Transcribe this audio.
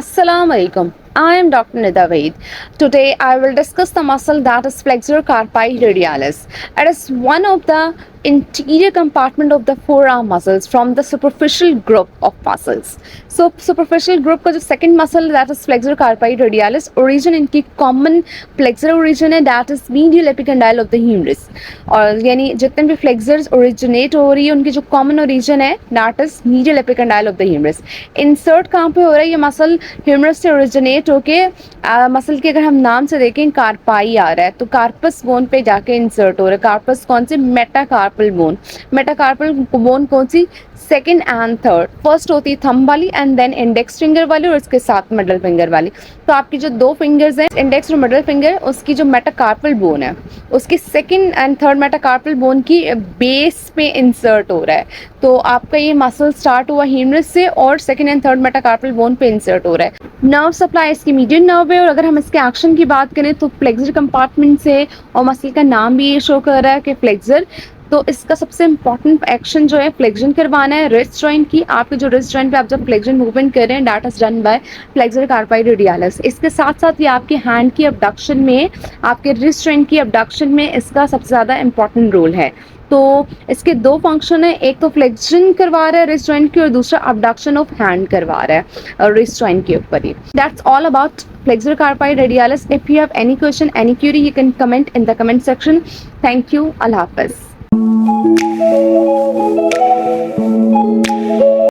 Assalamu alaikum. I am Dr. Nida Vaid. Today I will discuss the muscle that is flexor carpi radialis. It is one of the interior compartment of the forearm muscles from the superficial group of muscles. So superficial group का जो second muscle that is flexor carpi radialis origin इनकी common flexor origin है that is medial epicondyle of the humerus. और यानी जितने भी flexors originate हो रही है उनकी जो common origin है that is medial epicondyle of the humerus. Insert कहाँ पे हो रहा है ये मसल ह्यूमरस से ओरिजिनेट होके मसल के अगर हम नाम से देखें कार्पाई आ रहा है तो कार्पस बोन पे जाके इंसर्ट हो रहा है। कार्पस कौन सी? Metacarpal bone. मेटाकार्पल बोन कौन सी? Second and third. फर्स्ट होती है थंब वाली एंड देन इंडेक्स फिंगर वाली और इसके साथ मिडल फिंगर वाली। तो आपकी जो दो फिंगर्स हैं इंडेक्स और मिडल फिंगर उसकी जो मेटाकार्पल बोन है उसकी second and third metacarpal bone की बेस पे इंसर्ट हो रहा है। तो आपका ये मसल स्टार्ट हुआ ह्यूमरस से और second and third metacarpal bone पे इंसर्ट हो रहा है। नर्व सप्लाई इसकी मीडियन नर्व है और अगर हम इसके एक्शन की बात करें तो फ्लेक्सर कंपार्टमेंट से और मसल का नाम भी ये शो कर रहा है कि फ्लेक्सर। तो इसका सबसे इंपॉर्टेंट एक्शन जो है फ्लेक्शन करवाना है रिस्ट जॉइंट की। आपके जो रिस्ट जॉइंट पे आप जब फ्लेक्शन मूवमेंट कर रहे हैं that is done by flexor कार्पाई radialis. इसके साथ साथ ये आपके हैंड की अबडक्शन में आपके रिस्ट जॉइंट की अबडक्शन में इसका सबसे ज़्यादा इंपॉर्टेंट रोल है। तो इसके दो फंक्शन है, एक तो फ्लेक्शन करवा रहा है रिस्ट जॉइंट की और दूसरा अबडक्शन ऑफ हैंड करवा रहा है रिस्ट जॉइंट के ऊपर ही। That's all about flexor carpi radialis. If you have any question, any query, you can comment in the comment section. Thank you. Allah Hafiz.